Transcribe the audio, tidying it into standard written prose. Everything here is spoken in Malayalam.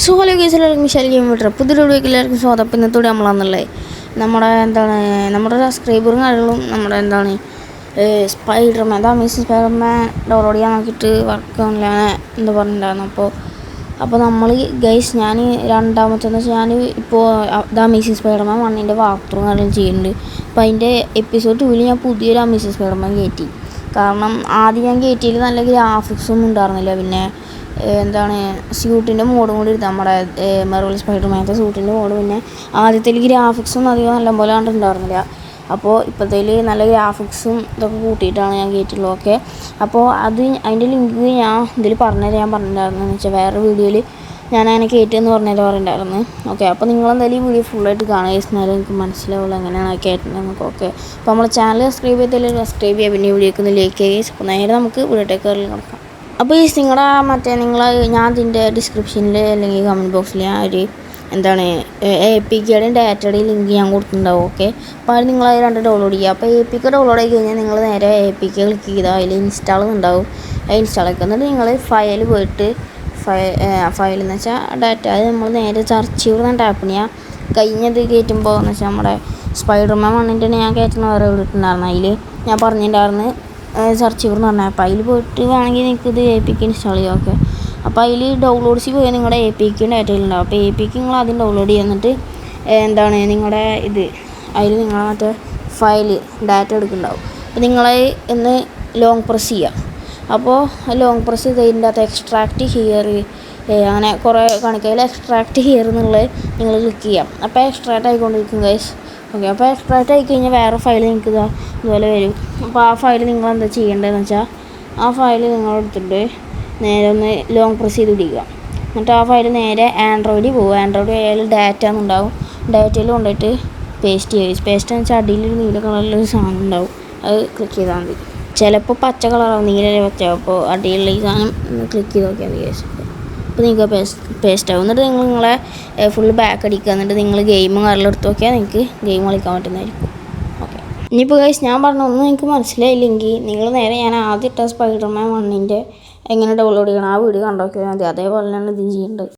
സോ ഹലോ ഗൈസ്, എല്ലാവർക്കും മിഷേൽ ഗെയിം വിട്ടു പുതിയൊരു വീഡിയോയ്ക്ക് എല്ലാവർക്കും സ്വാഗതം. ഇന്നത്തോടെ നമ്മളാണെന്നുള്ളത് നമ്മുടെ സബ്സ്ക്രൈബറും കാര്യങ്ങളും സ്പൈഡർമാൻ അമേസിങ് സ്പൈഡർമാൻ ഡൗൺലോഡ് ചെയ്യാൻ നോക്കിയിട്ട് വർക്ക് ആവില്ല എന്താ പറഞ്ഞിട്ടുണ്ടായിരുന്നു. അപ്പോൾ നമ്മൾ ഗൈസ് ഞാൻ രണ്ടാമത്തെന്ന് വെച്ചാൽ ഞാൻ ഇപ്പോൾ അമേസിങ് സ്പൈഡർമാൻ 1ൻ്റെ വാക്ത്രൂ കാര്യങ്ങളും ചെയ്യുന്നുണ്ട്. അപ്പോൾ അതിൻ്റെ എപ്പിസോഡ് 2 ഞാൻ പുതിയൊരു അമേസിങ് സ്പൈഡർമാൻ കയറ്റി. കാരണം ആദ്യം ഞാൻ കയറ്റിയിൽ നല്ല ഗ്രാഫിക്സൊന്നും ഉണ്ടായിരുന്നില്ല. പിന്നെ സ്യൂട്ടിൻ്റെ മോഡും കൂടി എടുത്താൽ നമ്മുടെ മാർവൽ സ്പൈഡർമാൻ്റെ സൂട്ടിൻ്റെ മോഡ്. പിന്നെ ആദ്യത്തെ ഗ്രാഫിക്സൊന്നും അധികം നല്ലപോലെ കണ്ടിട്ടുണ്ടായിരുന്നില്ല. അപ്പോൾ ഇപ്പോഴത്തേൽ നല്ല ഗ്രാഫിക്സും ഇതൊക്കെ കൂട്ടിയിട്ടാണ് ഞാൻ കയറ്റിയുള്ളൂ. ഓക്കെ, അപ്പോൾ അതിൻ്റെ ലിങ്ക് ഞാൻ ഇതിൽ ഞാൻ പറഞ്ഞിട്ടുണ്ടായിരുന്നു എന്ന് വെച്ചാൽ വേറെ വീഡിയോയിൽ ഞാൻ അങ്ങനെ കയറ്റുമെന്ന് പറഞ്ഞിട്ടുണ്ടായിരുന്നു. ഓക്കെ, അപ്പോൾ നിങ്ങളെന്തായാലും ഈ വീഡിയോ ഫുള്ളായിട്ട് കാണുക. എന്നാലും എനിക്ക് മനസ്സിലാവുള്ളൂ എങ്ങനെയാണ് കയറ്റുന്നത് നമുക്ക്. ഓക്കെ, അപ്പോൾ നമ്മൾ ചാനൽ സബ്സ്ക്രൈബ് ചെയ്തില്ലെങ്കിൽ സബ്സ്ക്രൈബ് ചെയ്യുക, പിന്നെ വീഡിയോക്ക് ഒന്ന് ലൈക്ക് ചെയ്യുക. അപ്പോൾ നേരെ നമുക്ക് വീഡിയോയിലേക്ക് കിടക്കാം. അപ്പോൾ ഈ നിങ്ങളുടെ ഞാൻ ഇതിൻ്റെ ഡിസ്ക്രിപ്ഷനിൽ അല്ലെങ്കിൽ കമൻറ്റ് ബോക്സിൽ ഞാൻ ഒരു APKയുടെയും ഡാറ്റയുടെയും ലിങ്ക് ഞാൻ കൊടുത്തിട്ടുണ്ടാവും. ഓക്കെ, അപ്പോൾ അത് നിങ്ങളത് രണ്ട് ഡൗൺലോഡ് ചെയ്യുക. അപ്പോൾ APK ഡൗൺലോഡ് ആയി കഴിഞ്ഞാൽ നിങ്ങൾ നേരെ APK ക്ലിക്ക് ചെയ്താൽ അതിൽ ഇൻസ്റ്റാൾ ഉണ്ടാവും. ഇൻസ്റ്റാൾ ആക്കുക. എന്നിട്ട് നിങ്ങൾ ഫയൽ പോയിട്ട് ഫയൽ എന്ന് വെച്ചാൽ ഡാറ്റ അത് നമ്മൾ നേരെ സെർച്ച് ചെയ്ത് ടാപ്പ് ചെയ്യാം. കഴിഞ്ഞത് കയറ്റുമ്പോൾ എന്ന് വെച്ചാൽ നമ്മുടെ സ്പൈഡർമാൻ 1ൻ്റെ ഞാൻ കയറ്റുന്ന വേറെ ഇട്ടിട്ടുണ്ടായിരുന്നു. അതിൽ ഞാൻ പറഞ്ഞിട്ടുണ്ടായിരുന്നു സെർച്ച് ചെയ്യുമെന്ന് പറഞ്ഞാൽ. അപ്പോൾ അതിൽ പോയിട്ട് വേണമെങ്കിൽ നിങ്ങൾക്ക് ഇത് APK ഇൻസ്റ്റാൾ ചെയ്യാം. ഓക്കെ, അപ്പോൾ അതിൽ ഡൗൺലോഡ്സിൽ പോയി നിങ്ങളുടെ APK ഡാറ്റയിലുണ്ടാവും. അപ്പോൾ APK നിങ്ങൾ ആദ്യം ഡൗൺലോഡ് ചെയ്യുന്നിട്ട് നിങ്ങളുടെ അതിൽ നിങ്ങളെ മറ്റേ ഫയൽ ഡാറ്റ എടുക്കുന്നുണ്ടാവും. അപ്പോൾ നിങ്ങളെ ഒന്ന് ലോങ് പ്രസ് ചെയ്യുക. അപ്പോൾ ലോങ് പ്രസ് ചെയ്ത് അതിൻ്റെ അകത്ത് എക്സ്ട്രാക്റ്റ് ഹിയർ അങ്ങനെ കുറേ കാണിക്കുക. അതിൽ എക്സ്ട്രാക്റ്റ് ഹിയർ എന്നുള്ളത് നിങ്ങൾ ക്ലിക്ക് ചെയ്യാം. അപ്പോൾ എക്സ്ട്രാക്റ്റ് ആയിക്കൊണ്ടിരിക്കും ഗൈസ്. ഓക്കെ, അപ്പോൾ എക്സ്ട്രാക്റ്റ് ആയി കഴിഞ്ഞാൽ വേറെ ഫയൽ നിങ്ങൾക്ക് ഇതുപോലെ വരും. അപ്പോൾ ആ ഫയൽ നിങ്ങൾ എന്താ ചെയ്യേണ്ടതെന്ന് വെച്ചാൽ ആ ഫയൽ നിങ്ങളെടുത്തിട്ട് നേരെ ഒന്ന് ലോങ് പ്രസ് ചെയ്ത് പിടിക്കുക. എന്നിട്ട് ആ ഫയൽ നേരെ ആൻഡ്രോയിഡിൽ പോകും. ആൻഡ്രോയിഡ് ആയാലും ഡാറ്റ എന്നുണ്ടാവും. ഡാറ്റയിൽ കൊണ്ടുപോയിട്ട് പേസ്റ്റ് ചെയ്യുക. പേസ്റ്റ് എന്ന് വെച്ചാൽ അടിയിലൊരു നീല കളറിലൊരു സാധനം ഉണ്ടാവും. അത് ക്ലിക്ക് ചെയ്താൽ മതി. ചിലപ്പോൾ പച്ച കളറാവും, നീല പച്ച. അപ്പോൾ അടിയിലുള്ള ഈ സാധനം ക്ലിക്ക് ചെയ്ത് നോക്കിയാൽ മതി ഗൈസ്. അപ്പോൾ നിങ്ങൾക്ക് പേസ്റ്റ് ആവും. എന്നിട്ട് നിങ്ങളെ ഫുൾ ബാക്ക് അടിക്കുക. എന്നിട്ട് നിങ്ങൾ ഗെയിമും കാര്യങ്ങളും എടുത്ത് നോക്കിയാൽ നിങ്ങൾക്ക് ഗെയിം കളിക്കാൻ പറ്റുന്നതായിരിക്കും. ഓക്കെ, ഇനിയിപ്പോൾ ഗൈസ് ഞാൻ പറഞ്ഞ ഒന്നും നിങ്ങൾക്ക് മനസ്സിലായില്ലെങ്കിൽ നിങ്ങൾ നേരെ ഞാൻ ആദ്യം ഇട്ട സ്പൈഡർമാൻ 1ൻ്റെ എങ്ങനെ ഡൗൺലോഡ് ചെയ്യണം ആ വീഡിയോ കണ്ടു നോക്കിയാൽ മതി. അതേപോലെ തന്നെ ഇത് ചെയ്യേണ്ടത്.